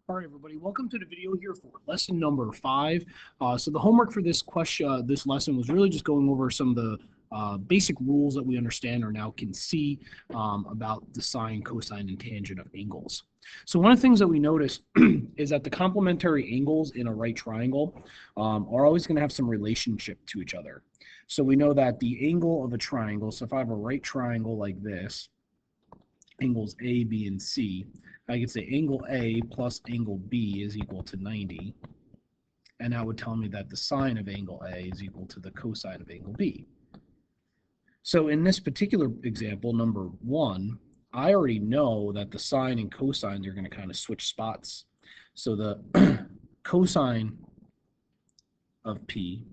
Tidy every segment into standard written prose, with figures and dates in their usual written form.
All right, everybody, welcome to the video here for lesson number 5. So the homework for this question, this lesson was really just going over some of the basic rules that we understand or now can see about the sine, cosine, and tangent of angles. So one of the things that we notice is that the complementary angles in a right triangle are always going to have some relationship to each other. So we know that the angle of a triangle, so if I have a right triangle like this, angles A, B, and C, I could say angle A plus angle B is equal to 90, and that would tell me that the sine of angle A is equal to the cosine of angle B. So in this particular example, number 1, I already know that the sine and cosine are going to kind of switch spots. So the cosine of P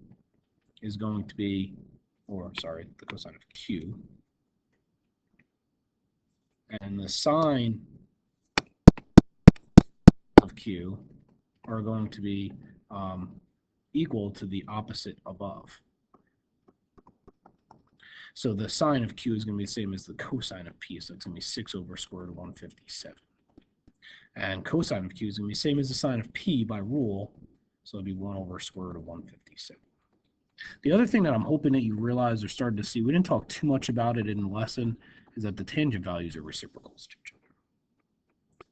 is going to be, the cosine of Q, and the sine of Q are going to be equal to the opposite above. So the sine of Q is going to be the same as the cosine of P, so it's going to be 6 over square root of 157. And cosine of Q is going to be the same as the sine of P by rule, so it'll be 1 over square root of 157. The other thing that I'm hoping that you realize or started to see, we didn't talk too much about it in the lesson, is that the tangent values are reciprocals to each other.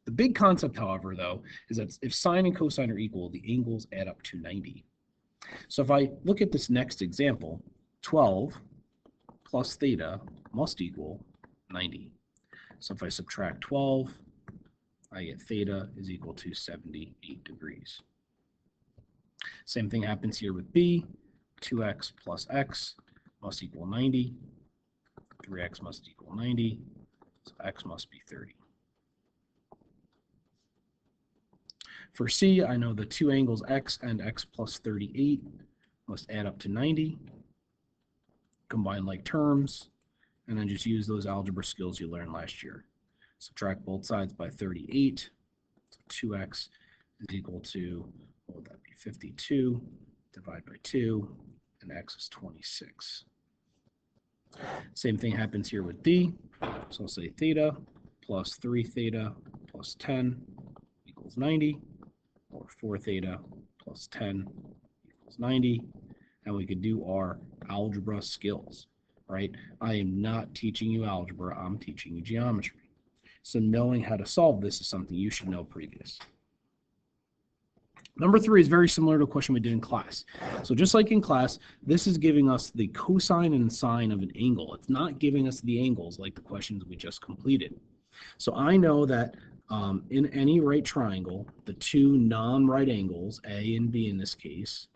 The big concept, however, though, is that if sine and cosine are equal, the angles add up to 90. So if I look at this next example, 12 plus theta must equal 90. So if I subtract 12, I get theta is equal to 78 degrees. Same thing happens here with B. 2x plus x must equal 90. 3x must equal 90. So x must be 30. For C, I know the two angles x and x plus 38 must add up to 90. Combine like terms, and then just use those algebra skills you learned last year. Subtract both sides by 38. So 2x is equal to, what would that be, 52. Divide by 2, and x is 26. Same thing happens here with D. So I'll say theta plus 3 theta plus 10 equals 90, or 4 theta plus 10 equals 90, and we could do our algebra skills, right? I am not teaching you algebra, I'm teaching you geometry. So knowing how to solve this is something you should know previous. Number 3 is very similar to a question we did in class. So just like in class, this is giving us the cosine and sine of an angle. It's not giving us the angles like the questions we just completed. So I know that in any right triangle, the two non-right angles, A and B in this case,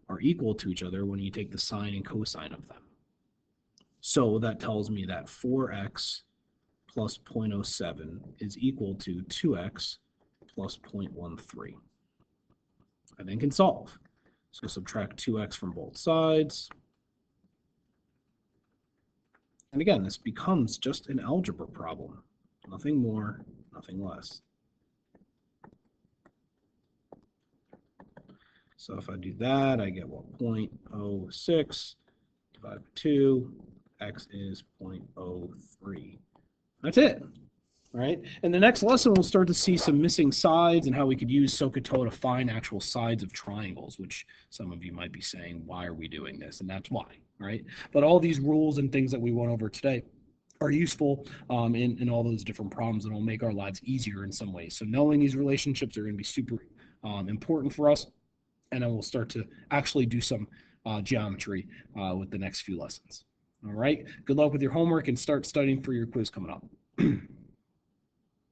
are equal to each other when you take the sine and cosine of them. So that tells me that 4x plus 0.07 is equal to 2x plus 0.13. I then can solve. So subtract 2x from both sides. And again, this becomes just an algebra problem. Nothing more, nothing less. So if I do that, I get what, 0.06 divided by 2, x is 0.03. That's it, right? In the next lesson, we'll start to see some missing sides and how we could use SOHCAHTOA to find actual sides of triangles, which some of you might be saying, why are we doing this? And that's why, right? But all these rules and things that we went over today are useful in all those different problems, and will make our lives easier in some ways. So knowing these relationships are going to be super important for us, and then we'll start to actually do some geometry with the next few lessons. All right, good luck with your homework, and start studying for your quiz coming up.